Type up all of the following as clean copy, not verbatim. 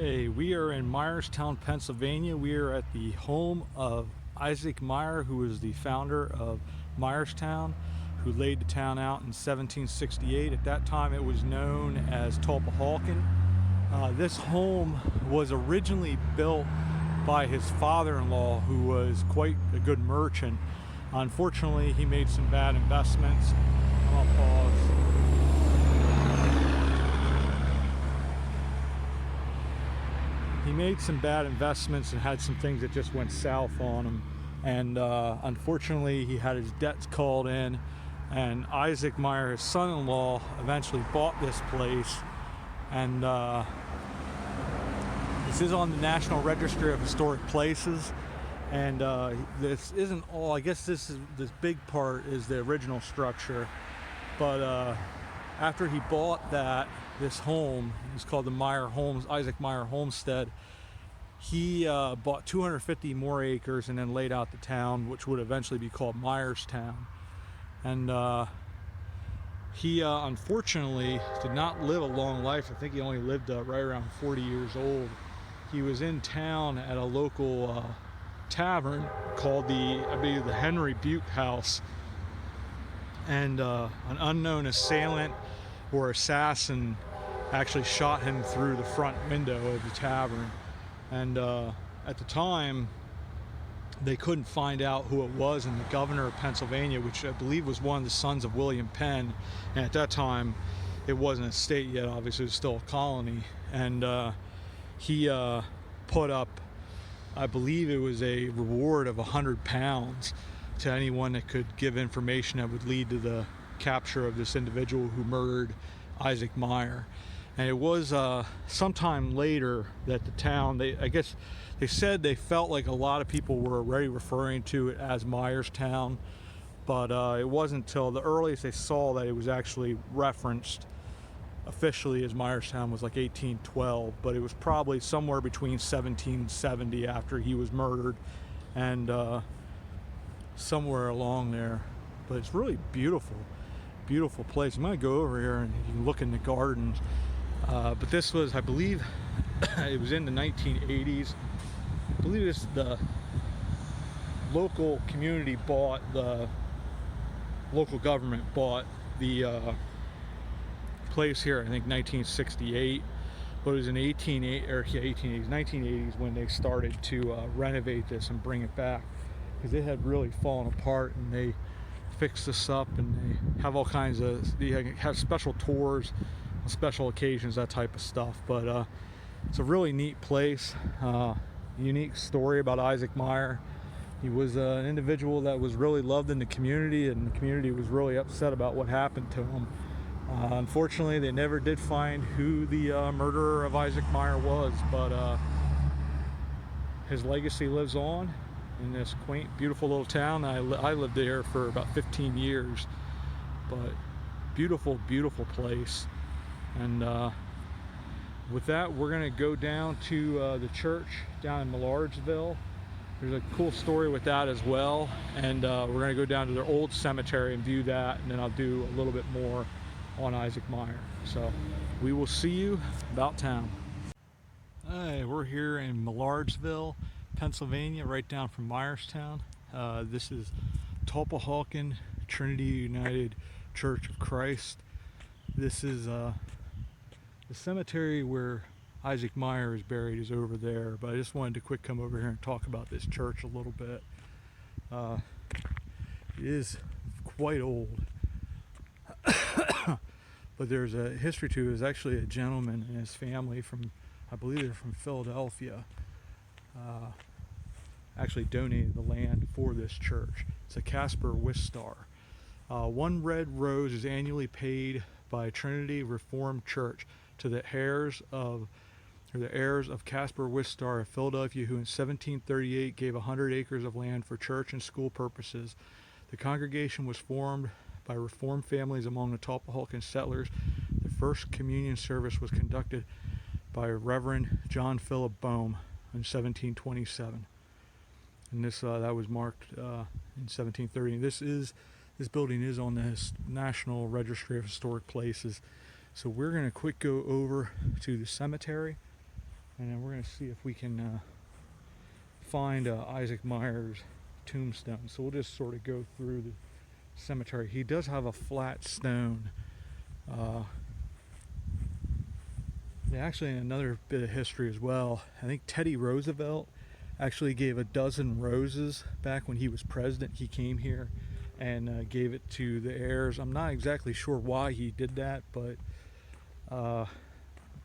Hey, we are in Myerstown, Pennsylvania. We are at the home of Isaac Meyer, who was the founder of Myerstown, who laid the town out in 1768. At that time, it was known as Tulpehocken. This home was originally built by his father-in-law, who was quite a good merchant. Unfortunately, he made some bad investments. I'll pause. He made some bad investments and had some things that just went south on him, and unfortunately he had his debts called in, and Isaac Meyer, his son-in-law, eventually bought this place, and this is on the National Registry of Historic Places. And this isn't all. I guess this big part is the original structure, but after he bought this home, it's called the Isaac Meyer Homestead. He bought 250 more acres and then laid out the town, which would eventually be called Myerstown. And he unfortunately did not live a long life. I think he only lived right around 40 years old. He was in town at a local tavern called the Henry Butte House, and an unknown assailant or assassin actually shot him through the front window of the tavern. And at the time, they couldn't find out who it was, and the governor of Pennsylvania, which I believe was one of the sons of William Penn, and at that time it wasn't a state yet, obviously it was still a colony, and he put up, I believe it was a reward of £100 to anyone that could give information that would lead to the capture of this individual who murdered Isaac Meyer. And it was sometime later that the town, I guess they said they felt like a lot of people were already referring to it as Myerstown, but it wasn't until the earliest they saw that it was actually referenced officially as Myerstown was like 1812, but it was probably somewhere between 1770 after he was murdered and somewhere along there. But it's really beautiful place. I'm gonna go over here and you can look in the gardens, but this was, I believe it was in the 1980s. I believe the local community bought, the local government bought the place here, I think 1968, but it was in 1980s when they started to renovate this and bring it back, because it had really fallen apart, and they fixed this up, and they have all kinds of, they have special tours on special occasions, that type of stuff. But it's a really neat place, unique story about Isaac Meyer. He was an individual that was really loved in the community, and the community was really upset about what happened to him. Unfortunately, they never did find who the murderer of Isaac Meyer was, but his legacy lives on in this quaint, beautiful little town. I lived there for about 15 years, but beautiful place. And with that, we're going to go down to the church down in Millardsville. There's a cool story with that as well, and we're going to go down to their old cemetery and view that, and then I'll do a little bit more on Isaac Meyer. So we will see you about town. Hey, we're here in Millardsville, Pennsylvania, right down from Myerstown. This is Tulpehocken Trinity United Church of Christ. This is the cemetery where Isaac Meyer is buried is over there, but I just wanted to quick come over here and talk about this church a little bit. It is quite old. But there's a history to it. There's actually a gentleman and his family from, I believe they're from Philadelphia, actually donated the land for this church. It's a Casper Wistar. One red rose is annually paid by Trinity Reformed Church to the heirs of Casper Wistar of Philadelphia, who in 1738 gave 100 acres of land for church and school purposes. The congregation was formed by Reformed families among the Tulpehocken settlers. The first communion service was conducted by Reverend John Philip Boehm in 1727, and this that was marked in 1730. And this building is on the National Registry of Historic Places. So we're going to quick go over to the cemetery And then we're going to see if we can find Isaac Meyer's tombstone. So we'll just sort of go through the cemetery. He does have a flat stone. Actually, another bit of history as well. I think Teddy Roosevelt actually gave a dozen roses back when he was president. He came here and gave it to the heirs. I'm not exactly sure why he did that, but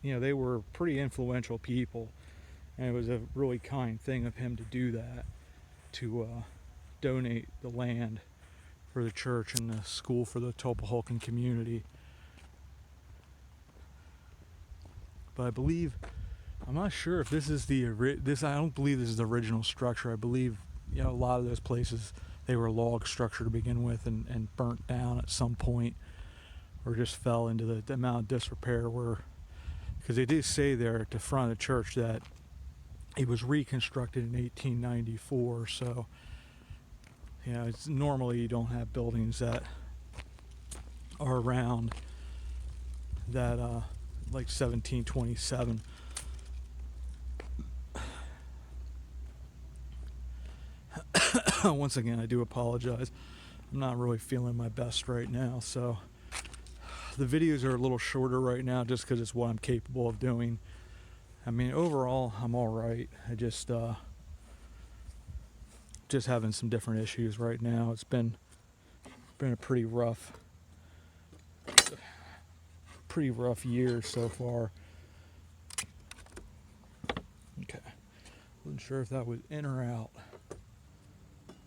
they were pretty influential people, and it was a really kind thing of him to do that, to donate the land for the church and the school for the Tulpehocken community. But I believe, I'm not sure if this is I don't believe this is the original structure. I believe, a lot of those places, they were log structure to begin with and burnt down at some point, or just fell into the amount of disrepair because they did say there at the front of the church that it was reconstructed in 1894. So, it's normally you don't have buildings that are around that, like 1727. Once again, I do apologize. I'm not really feeling my best right now, so the videos are a little shorter right now just because it's what I'm capable of doing. I mean, overall, I'm all right. I just having some different issues right now. It's been a pretty rough year so far. Okay, wasn't sure if that was in or out.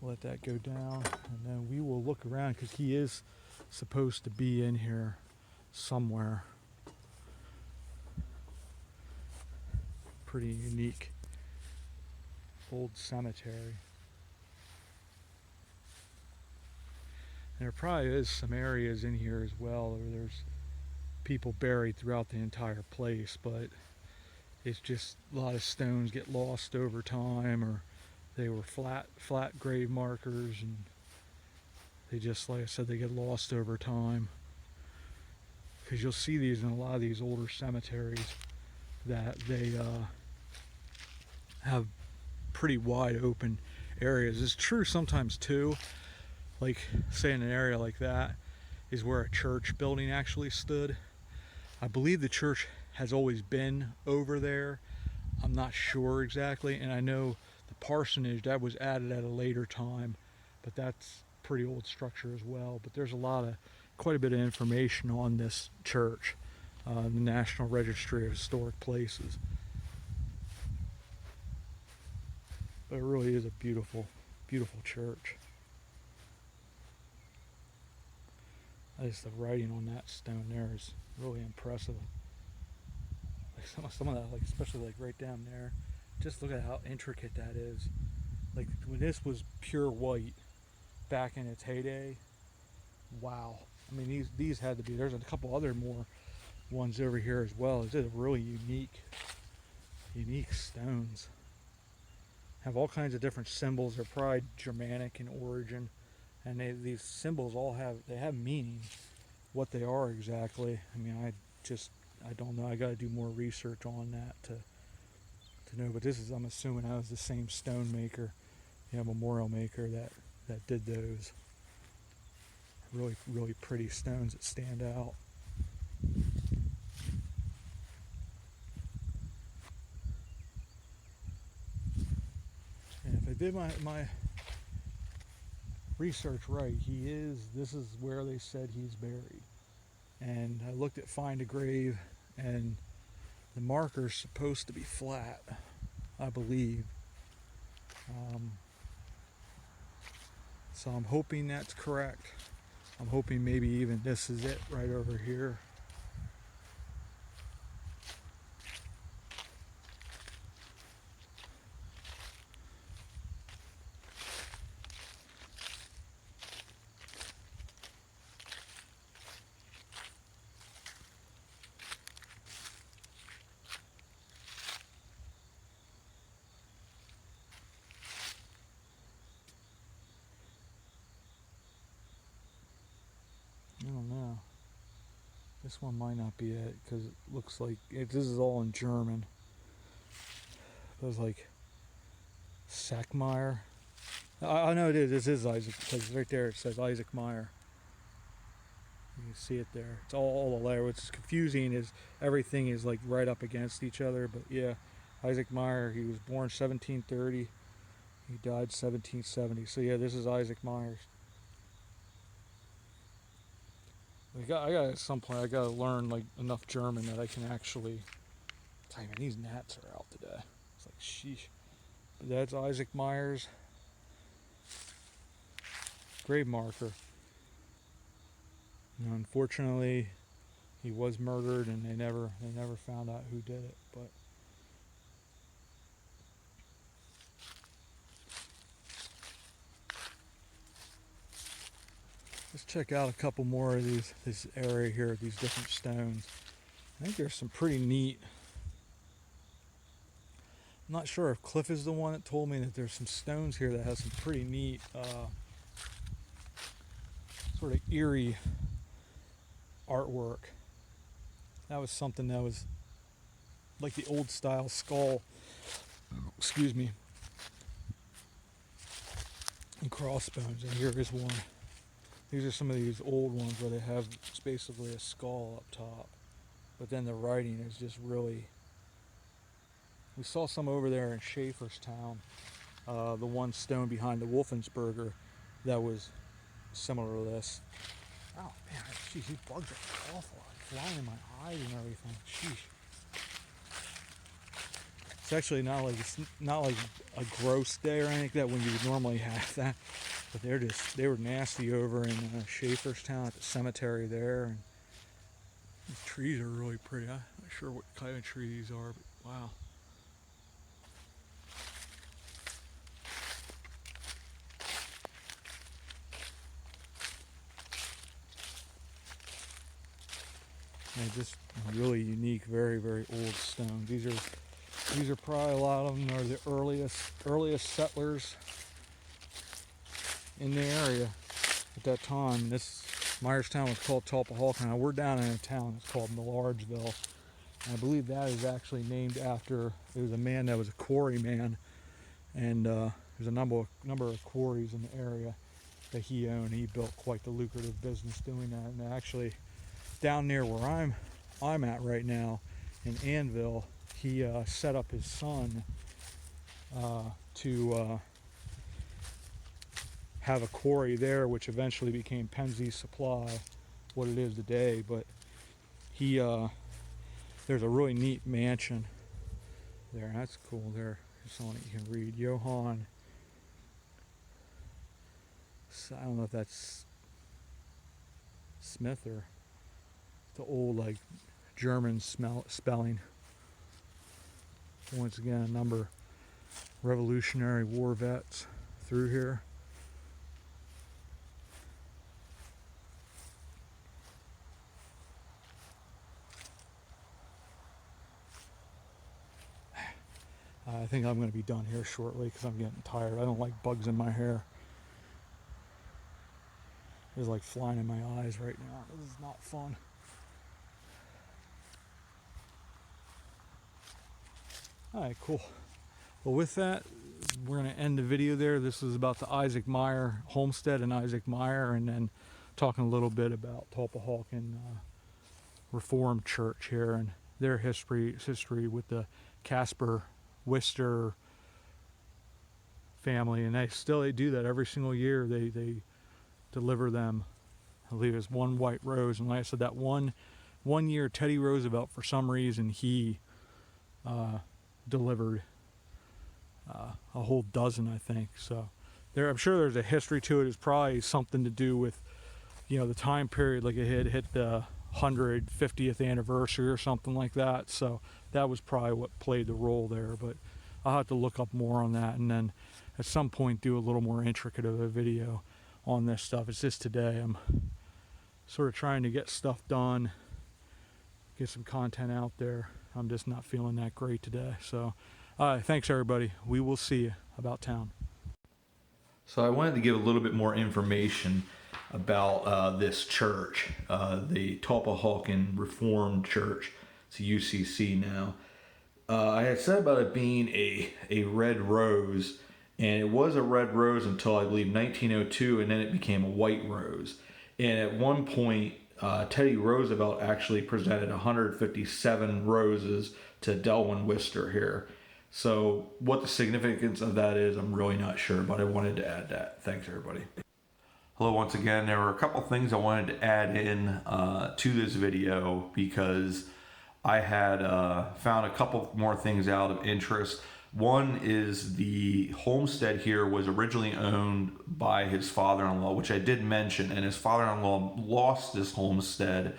Let that go down, and then we will look around because he is supposed to be in here somewhere. Pretty unique old cemetery. And there probably is some areas in here as well where there's people buried throughout the entire place, but it's just a lot of stones get lost over time, or they were flat grave markers, and they just, like I said, they get lost over time. Because you'll see these in a lot of these older cemeteries that they have pretty wide open areas. It's true sometimes too, like say in an area like that is where a church building actually stood. I believe the church has always been over there. I'm not sure exactly, and I know the parsonage that was added at a later time, but that's pretty old structure as well. But there's quite a bit of information on this church, the National Registry of Historic Places. But it really is a beautiful, beautiful church. Just the writing on that stone there is really impressive. Like some of that, like especially like right down there, just look at how intricate that is. Like when this was pure white back in its heyday, wow. I mean, these had to be. There's a couple other more ones over here as well. It's just really unique stones. Have all kinds of different symbols. They're probably Germanic in origin, and these symbols all have meaning. What they are exactly, I mean, I don't know. I got to do more research on that to know. But I'm assuming that was the same stone maker, memorial maker that did those. Really, really pretty stones that stand out. And if I did my research right, this is where they said he's buried. And I looked at Find a Grave, and the marker's supposed to be flat, I believe. So I'm hoping that's correct. I'm hoping maybe even this is it right over here. I don't know. This one might not be it because it looks like this is all in German. was like Meyer. I know it is. This is Isaac, because right there it says Isaac Meyer. You can see it there. It's all a layer. What's confusing is everything is like right up against each other. But yeah, Isaac Meyer. He was born 1730. He died 1770. So yeah, this is Isaac Meyer. I got at some point I got to learn like enough German that I can actually. Tell you, man, these gnats are out today. It's like sheesh. But that's Isaac Meyer's grave marker. You know, unfortunately, he was murdered, and they never found out who did it. But let's check out a couple more of this area here, these different stones. I think there's some pretty neat. I'm not sure if Cliff is the one that told me that there's some stones here that has some pretty neat, sort of eerie artwork. That was something that was like the old style skull, excuse me, and crossbones. And here is one. These are some of these old ones where they have basically a skull up top, but then the writing is just really. We saw some over there in Schaeferstown, the one stone behind the Wolfensberger that was similar to this. Oh man, geez, these bugs are awful. Flying in my eyes and everything. Sheesh. It's actually not like a gross day or anything like that when you would normally have that, but they were nasty over in Schaeferstown at the cemetery there. And these trees are really pretty. I'm not sure what kind of tree these are, but wow. And just really unique, very, very old stones. These are probably, a lot of them are the earliest settlers in the area at that time. This Myerstown was called Tulpehocken. Now we're down in a town that's called Millardsville. And I believe that is actually named after, it was a man that was a quarryman, and there's a number of quarries in the area that he owned. He built quite the lucrative business doing that. And actually, down near where I'm at right now in Annville, he set up his son to have a quarry there, which eventually became Penzeys Supply, what it is today. But he there's a really neat mansion there. That's cool. There's someone that you can read. Johann. I don't know if that's Smith or the old like German spelling. Once again, a number of Revolutionary War vets through here. I think I'm going to be done here shortly because I'm getting tired. I don't like bugs in my hair. It's like flying in my eyes right now. This is not fun. Alright, cool. Well, with that, we're going to end the video there. This is about the Isaac Meyer Homestead and Isaac Meyer, and then talking a little bit about Tulpehocken Reformed Church here and their history with the Casper Wister family. And they do that every single year. They deliver them, I believe it's one white rose. And like I said, that one year, Teddy Roosevelt, for some reason, he delivered a whole dozen, I think. So I'm sure there's a history to it. It's probably something to do with, the time period, like it had hit the 150th anniversary or something like that. So that was probably what played the role there. But I'll have to look up more on that, and then at some point do a little more intricate of a video on this stuff. It's just today I'm sort of trying to get stuff done, get some content out there. I'm just not feeling that great today. So thanks everybody. We will see you about town. So I wanted to give a little bit more information about this church, the Tulpehocken Reformed Church. It's a UCC now. I had said about it being a red rose, and it was a red rose until I believe 1902, and then it became a white rose. And at one point, Teddy Roosevelt actually presented 157 roses to Delwyn Wister here. So what the significance of that is, I'm really not sure, but I wanted to add that. Thanks, everybody. Hello once again. There were a couple things I wanted to add in to this video because I had found a couple more things out of interest. One is the homestead here was originally owned by his father-in-law, which I did mention, and his father-in-law lost this homestead,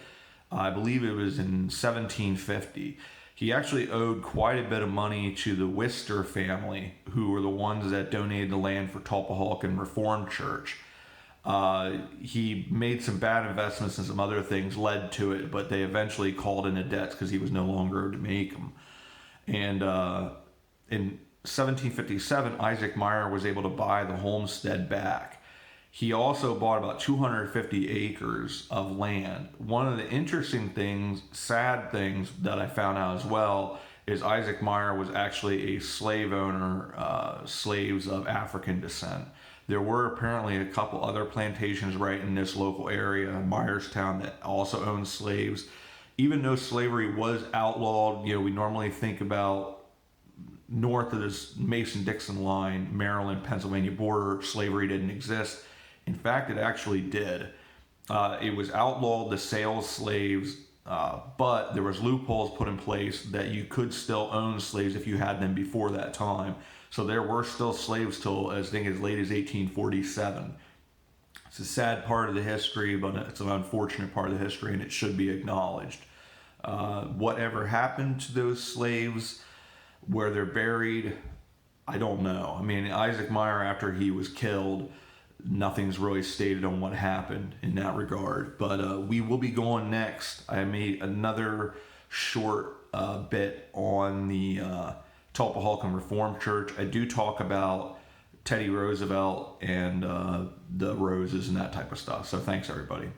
I believe it was in 1750. He actually owed quite a bit of money to the Wister family, who were the ones that donated the land for Tulpehocken Reformed Church. He made some bad investments and some other things led to it, but they eventually called in the debts because he was no longer able to make them. And in 1757, Isaac Meyer was able to buy the homestead back. He also bought about 250 acres of land. One of the interesting things, sad things that I found out as well, is Isaac Meyer was actually a slave owner, slaves of African descent. There were apparently a couple other plantations right in this local area, Myerstown, that also owned slaves. Even though slavery was outlawed, we normally think about north of this Mason-Dixon line, Maryland, Pennsylvania border, slavery didn't exist. In fact, it actually did. It was outlawed, the sale of slaves, but there was loopholes put in place that you could still own slaves if you had them before that time. So there were still slaves till as late as 1847. It's a sad part of the history, but it's an unfortunate part of the history, and it should be acknowledged. Whatever happened to those slaves, where they're buried, I don't know. I mean, Isaac Meyer, after he was killed, nothing's really stated on what happened in that regard. But we will be going next. I made another short bit on the Tulpehocken Reformed Church. I do talk about Teddy Roosevelt and the roses and that type of stuff. So thanks, everybody.